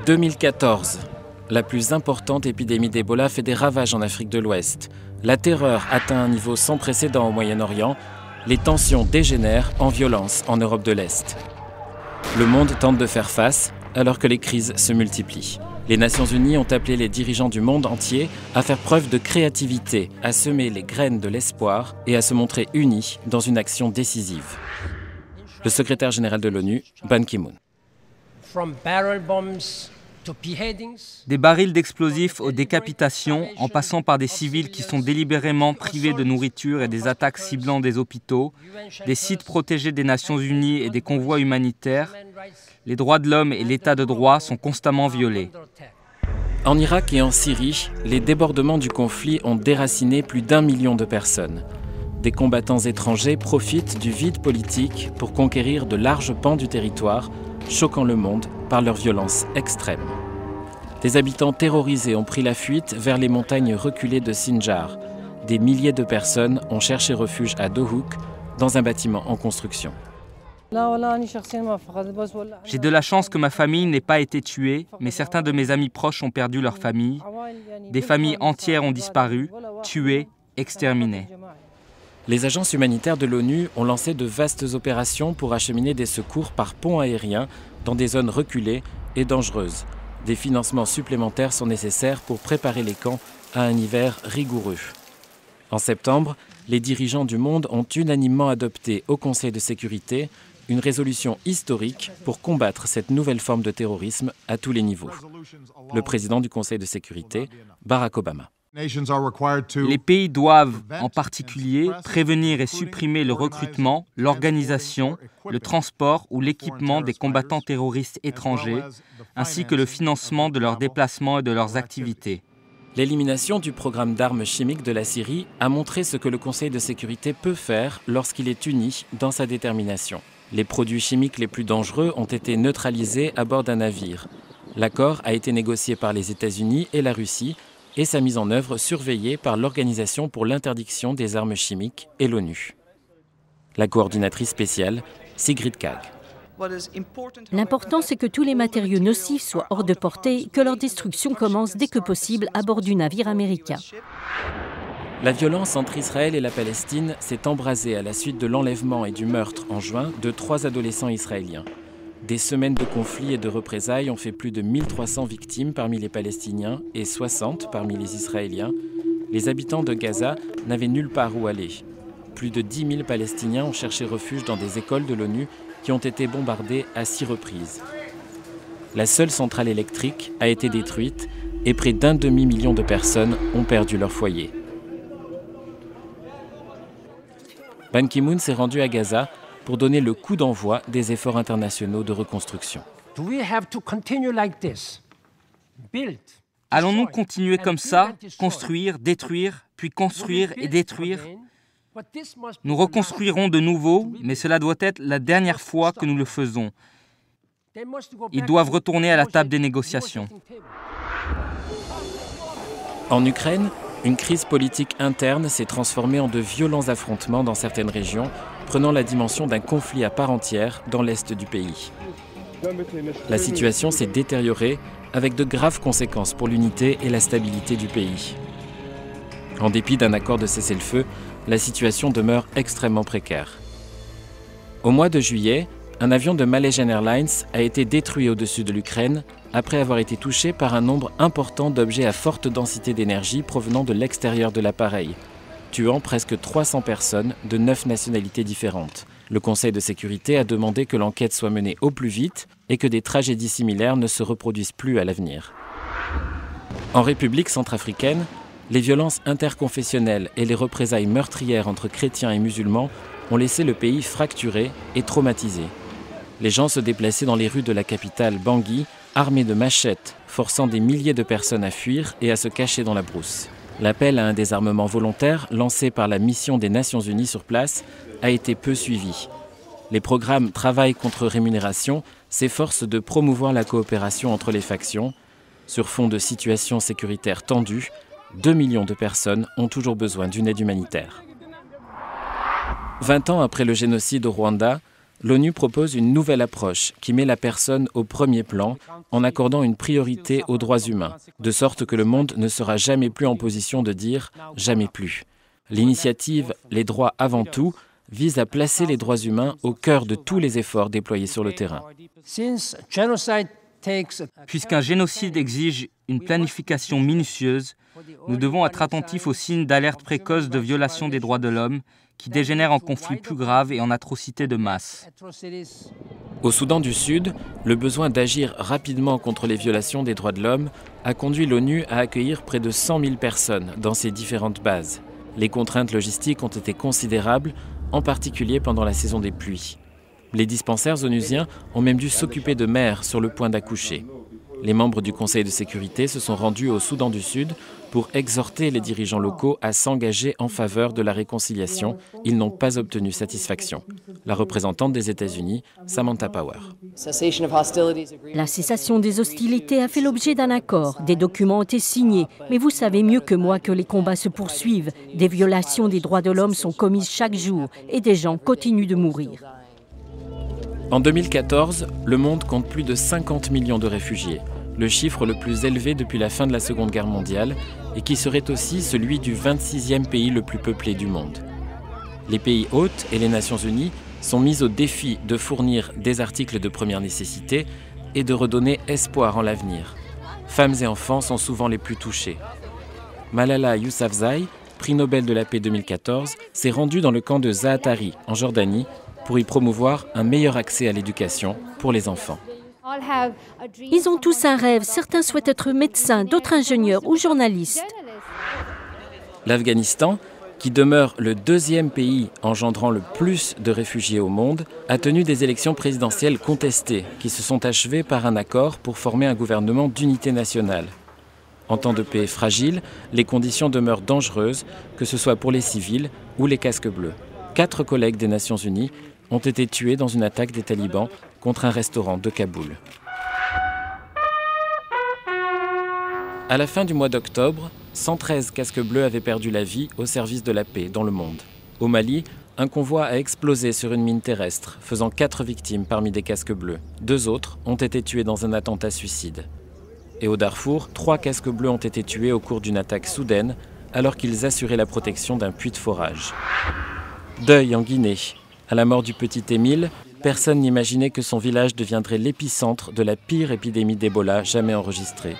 2014. La plus importante épidémie d'Ebola fait des ravages en Afrique de l'Ouest. La terreur atteint un niveau sans précédent au Moyen-Orient. Les tensions dégénèrent en violence en Europe de l'Est. Le monde tente de faire face alors que les crises se multiplient. Les Nations Unies ont appelé les dirigeants du monde entier à faire preuve de créativité, à semer les graines de l'espoir et à se montrer unis dans une action décisive. Le secrétaire général de l'ONU, Ban Ki-moon. Des barils d'explosifs aux décapitations, en passant par des civils qui sont délibérément privés de nourriture et des attaques ciblant des hôpitaux, des sites protégés des Nations Unies et des convois humanitaires, les droits de l'homme et l'état de droit sont constamment violés. En Irak et en Syrie, les débordements du conflit ont déraciné plus d'1 million de personnes. Des combattants étrangers profitent du vide politique pour conquérir de larges pans du territoire, choquant le monde par leur violence extrême. Des habitants terrorisés ont pris la fuite vers les montagnes reculées de Sinjar. Des milliers de personnes ont cherché refuge à Dohuk, dans un bâtiment en construction. J'ai de la chance que ma famille n'ait pas été tuée, mais certains de mes amis proches ont perdu leur famille. Des familles entières ont disparu, tuées, exterminées. Les agences humanitaires de l'ONU ont lancé de vastes opérations pour acheminer des secours par pont aérien dans des zones reculées et dangereuses. Des financements supplémentaires sont nécessaires pour préparer les camps à un hiver rigoureux. En septembre, les dirigeants du monde ont unanimement adopté au Conseil de sécurité une résolution historique pour combattre cette nouvelle forme de terrorisme à tous les niveaux. Le président du Conseil de sécurité, Barack Obama. Les pays doivent, en particulier, prévenir et supprimer le recrutement, l'organisation, le transport ou l'équipement des combattants terroristes étrangers, ainsi que le financement de leurs déplacements et de leurs activités. L'élimination du programme d'armes chimiques de la Syrie a montré ce que le Conseil de sécurité peut faire lorsqu'il est uni dans sa détermination. Les produits chimiques les plus dangereux ont été neutralisés à bord d'un navire. L'accord a été négocié par les États-Unis et la Russie et sa mise en œuvre surveillée par l'Organisation pour l'interdiction des armes chimiques et l'ONU. La coordinatrice spéciale, Sigrid Kaag. L'important, c'est que tous les matériaux nocifs soient hors de portée, que leur destruction commence dès que possible à bord du navire américain. La violence entre Israël et la Palestine s'est embrasée à la suite de l'enlèvement et du meurtre en juin de 3 adolescents israéliens. Des semaines de conflits et de représailles ont fait plus de 1300 victimes parmi les Palestiniens et 60 parmi les Israéliens. Les habitants de Gaza n'avaient nulle part où aller. Plus de 10 000 Palestiniens ont cherché refuge dans des écoles de l'ONU qui ont été bombardées à 6 reprises. La seule centrale électrique a été détruite et près d'1 demi-million de personnes ont perdu leur foyer. Ban Ki-moon s'est rendu à Gaza pour donner le coup d'envoi des efforts internationaux de reconstruction. Allons-nous continuer comme ça, construire, détruire, puis construire et détruire? Nous reconstruirons de nouveau, mais cela doit être la dernière fois que nous le faisons. Ils doivent retourner à la table des négociations. En Ukraine, une crise politique interne s'est transformée en de violents affrontements dans certaines régions, prenant la dimension d'un conflit à part entière dans l'est du pays. La situation s'est détériorée avec de graves conséquences pour l'unité et la stabilité du pays. En dépit d'un accord de cessez-le-feu, la situation demeure extrêmement précaire. Au mois de juillet, un avion de Malaysian Airlines a été détruit au-dessus de l'Ukraine après avoir été touché par un nombre important d'objets à forte densité d'énergie provenant de l'extérieur de l'appareil, tuant presque 300 personnes de 9 nationalités différentes. Le Conseil de sécurité a demandé que l'enquête soit menée au plus vite et que des tragédies similaires ne se reproduisent plus à l'avenir. En République centrafricaine, les violences interconfessionnelles et les représailles meurtrières entre chrétiens et musulmans ont laissé le pays fracturé et traumatisé. Les gens se déplaçaient dans les rues de la capitale Bangui, armés de machettes, forçant des milliers de personnes à fuir et à se cacher dans la brousse. L'appel à un désarmement volontaire, lancé par la mission des Nations Unies sur place, a été peu suivi. Les programmes Travail contre rémunération s'efforcent de promouvoir la coopération entre les factions. Sur fond de situation sécuritaire tendue, 2 millions de personnes ont toujours besoin d'une aide humanitaire. 20 ans après le génocide au Rwanda, l'ONU propose une nouvelle approche qui met la personne au premier plan en accordant une priorité aux droits humains, de sorte que le monde ne sera jamais plus en position de dire « jamais plus ». L'initiative « Les droits avant tout » vise à placer les droits humains au cœur de tous les efforts déployés sur le terrain. Puisqu'un génocide exige une planification minutieuse, nous devons être attentifs aux signes d'alerte précoce de violation des droits de l'homme qui dégénèrent en conflits plus graves et en atrocités de masse. Au Soudan du Sud, le besoin d'agir rapidement contre les violations des droits de l'homme a conduit l'ONU à accueillir près de 100 000 personnes dans ses différentes bases. Les contraintes logistiques ont été considérables, en particulier pendant la saison des pluies. Les dispensaires onusiens ont même dû s'occuper de mères sur le point d'accoucher. Les membres du Conseil de sécurité se sont rendus au Soudan du Sud pour exhorter les dirigeants locaux à s'engager en faveur de la réconciliation. Ils n'ont pas obtenu satisfaction. La représentante des États-Unis, Samantha Power. La cessation des hostilités a fait l'objet d'un accord. Des documents ont été signés. Mais vous savez mieux que moi que les combats se poursuivent. Des violations des droits de l'homme sont commises chaque jour et des gens continuent de mourir. En 2014, le monde compte plus de 50 millions de réfugiés, le chiffre le plus élevé depuis la fin de la Seconde Guerre mondiale et qui serait aussi celui du 26e pays le plus peuplé du monde. Les pays hôtes et les Nations Unies sont mis au défi de fournir des articles de première nécessité et de redonner espoir en l'avenir. Femmes et enfants sont souvent les plus touchés. Malala Yousafzai, prix Nobel de la paix 2014, s'est rendue dans le camp de Zaatari, en Jordanie, pour y promouvoir un meilleur accès à l'éducation pour les enfants. Ils ont tous un rêve. Certains souhaitent être médecins, d'autres ingénieurs ou journalistes. L'Afghanistan, qui demeure le deuxième pays engendrant le plus de réfugiés au monde, a tenu des élections présidentielles contestées qui se sont achevées par un accord pour former un gouvernement d'unité nationale. En temps de paix fragile, les conditions demeurent dangereuses, que ce soit pour les civils ou les casques bleus. 4 collègues des Nations Unies ont été tués dans une attaque des talibans contre un restaurant de Kaboul. À la fin du mois d'octobre, 113 casques bleus avaient perdu la vie au service de la paix dans le monde. Au Mali, un convoi a explosé sur une mine terrestre, faisant 4 victimes parmi des casques bleus. 2 autres ont été tués dans un attentat suicide. Et au Darfour, 3 casques bleus ont été tués au cours d'une attaque soudaine, alors qu'ils assuraient la protection d'un puits de forage. Deuil en Guinée. À la mort du petit Émile, personne n'imaginait que son village deviendrait l'épicentre de la pire épidémie d'Ebola jamais enregistrée.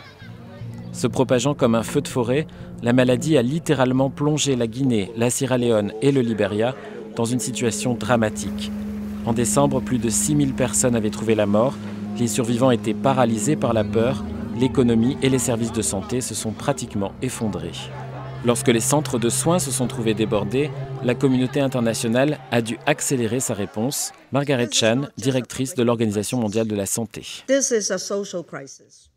Se propageant comme un feu de forêt, la maladie a littéralement plongé la Guinée, la Sierra Leone et le Libéria dans une situation dramatique. En décembre, plus de 6000 personnes avaient trouvé la mort, les survivants étaient paralysés par la peur, l'économie et les services de santé se sont pratiquement effondrés. Lorsque les centres de soins se sont trouvés débordés, la communauté internationale a dû accélérer sa réponse. Margaret Chan, directrice de l'Organisation mondiale de la santé.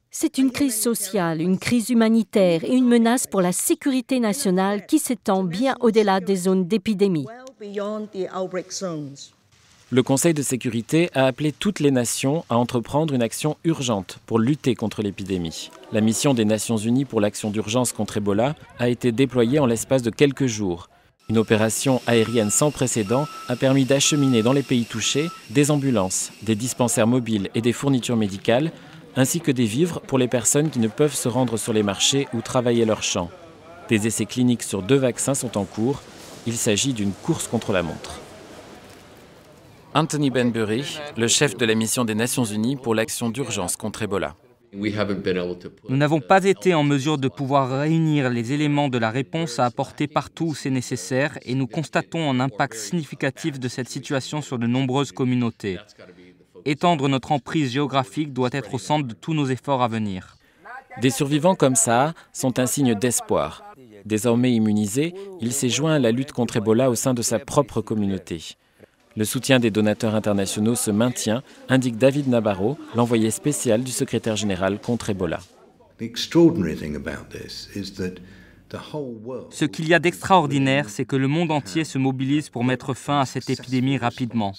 C'est une crise sociale, une crise humanitaire et une menace pour la sécurité nationale qui s'étend bien au-delà des zones d'épidémie. Le Conseil de sécurité a appelé toutes les nations à entreprendre une action urgente pour lutter contre l'épidémie. La mission des Nations Unies pour l'action d'urgence contre Ebola a été déployée en l'espace de quelques jours. Une opération aérienne sans précédent a permis d'acheminer dans les pays touchés des ambulances, des dispensaires mobiles et des fournitures médicales, ainsi que des vivres pour les personnes qui ne peuvent se rendre sur les marchés ou travailler leurs champs. Des essais cliniques sur 2 vaccins sont en cours. Il s'agit d'une course contre la montre. Anthony Benbury, le chef de la mission des Nations Unies pour l'action d'urgence contre Ebola. Nous n'avons pas été en mesure de pouvoir réunir les éléments de la réponse à apporter partout où c'est nécessaire et nous constatons un impact significatif de cette situation sur de nombreuses communautés. Étendre notre emprise géographique doit être au centre de tous nos efforts à venir. Des survivants comme ça sont un signe d'espoir. Désormais immunisé, il s'est joint à la lutte contre Ebola au sein de sa propre communauté. Le soutien des donateurs internationaux se maintient, indique David Nabarro, l'envoyé spécial du secrétaire général contre Ebola. Ce qu'il y a d'extraordinaire, c'est que le monde entier se mobilise pour mettre fin à cette épidémie rapidement.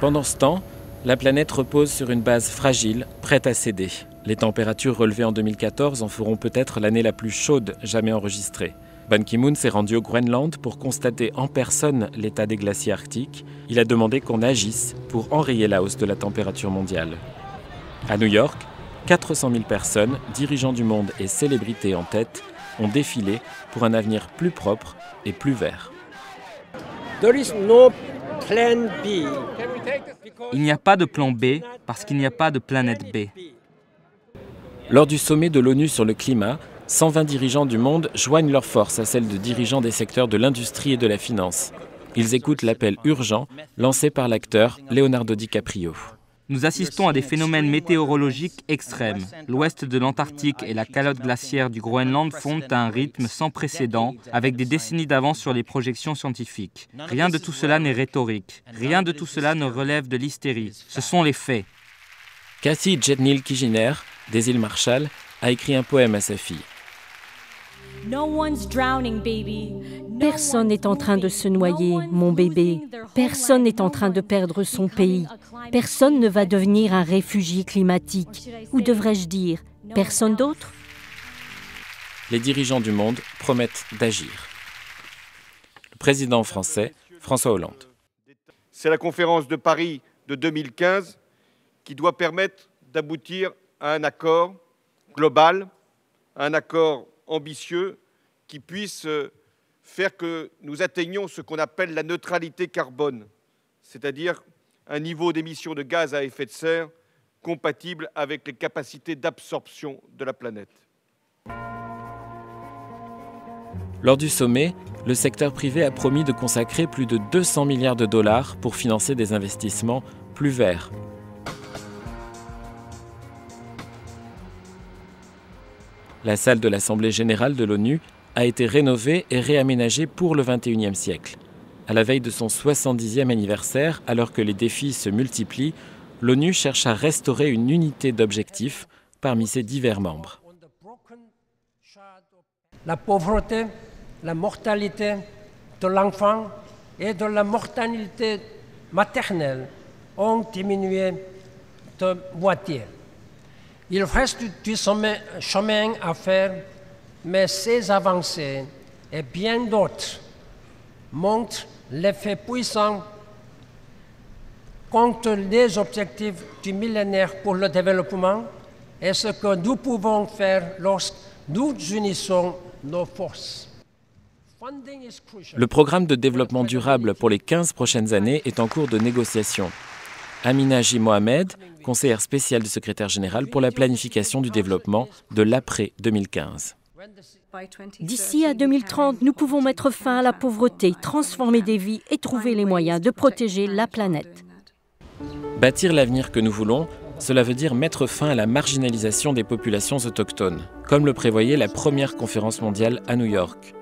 Pendant ce temps, la planète repose sur une base fragile, prête à céder. Les températures relevées en 2014 en feront peut-être l'année la plus chaude jamais enregistrée. Ban Ki-moon s'est rendu au Groenland pour constater en personne l'état des glaciers arctiques. Il a demandé qu'on agisse pour enrayer la hausse de la température mondiale. À New York, 400 000 personnes, dirigeants du monde et célébrités en tête, ont défilé pour un avenir plus propre et plus vert. Il n'y a pas de plan B parce qu'il n'y a pas de planète B. Lors du sommet de l'ONU sur le climat, 120 dirigeants du monde joignent leurs forces à celles de dirigeants des secteurs de l'industrie et de la finance. Ils écoutent l'appel urgent lancé par l'acteur Leonardo DiCaprio. Nous assistons à des phénomènes météorologiques extrêmes. L'ouest de l'Antarctique et la calotte glaciaire du Groenland fondent à un rythme sans précédent, avec des décennies d'avance sur les projections scientifiques. Rien de tout cela n'est rhétorique. Rien de tout cela ne relève de l'hystérie. Ce sont les faits. Cassie Jednil Kijiner, des îles Marshall, a écrit un poème à sa fille. Personne n'est en train de se noyer, mon bébé. Personne n'est en train de perdre son pays. Personne ne va devenir un réfugié climatique. Ou devrais-je dire, personne d'autre? Les dirigeants du monde promettent d'agir. Le président français, François Hollande. C'est la conférence de Paris de 2015 qui doit permettre d'aboutir à un accord global, un accord ambitieux qui puisse faire que nous atteignions ce qu'on appelle la neutralité carbone, c'est-à-dire un niveau d'émissions de gaz à effet de serre compatible avec les capacités d'absorption de la planète. Lors du sommet, le secteur privé a promis de consacrer plus de 200 milliards de dollars pour financer des investissements plus verts. La salle de l'Assemblée générale de l'ONU a été rénovée et réaménagée pour le XXIe siècle. À la veille de son 70e anniversaire, alors que les défis se multiplient, l'ONU cherche à restaurer une unité d'objectifs parmi ses divers membres. La pauvreté, la mortalité de l'enfant et de la mortalité maternelle ont diminué de moitié. Il reste du chemin à faire, mais ces avancées et bien d'autres montrent l'effet puissant contre les objectifs du millénaire pour le développement et ce que nous pouvons faire lorsque nous unissons nos forces. Le programme de développement durable pour les 15 prochaines années est en cours de négociation. Amina J. Mohamed, conseillère spéciale du secrétaire général pour la planification du développement de l'après-2015. D'ici à 2030, nous pouvons mettre fin à la pauvreté, transformer des vies et trouver les moyens de protéger la planète. Bâtir l'avenir que nous voulons, cela veut dire mettre fin à la marginalisation des populations autochtones, comme le prévoyait la première conférence mondiale à New York.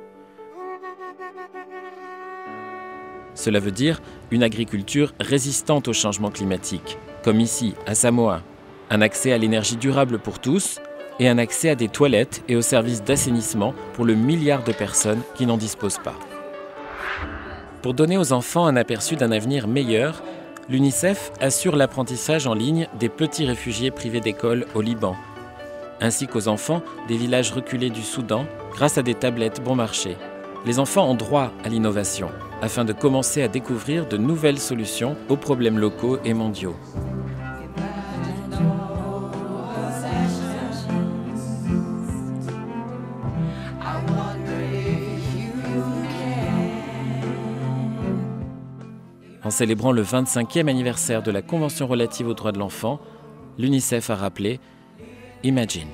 Cela veut dire une agriculture résistante au changement climatique, comme ici, à Samoa, un accès à l'énergie durable pour tous et un accès à des toilettes et aux services d'assainissement pour le milliard de personnes qui n'en disposent pas. Pour donner aux enfants un aperçu d'un avenir meilleur, l'UNICEF assure l'apprentissage en ligne des petits réfugiés privés d'école au Liban, ainsi qu'aux enfants des villages reculés du Soudan grâce à des tablettes bon marché. Les enfants ont droit à l'innovation, afin de commencer à découvrir de nouvelles solutions aux problèmes locaux et mondiaux. En célébrant le 25e anniversaire de la Convention relative aux droits de l'enfant, l'UNICEF a rappelé « Imagine ».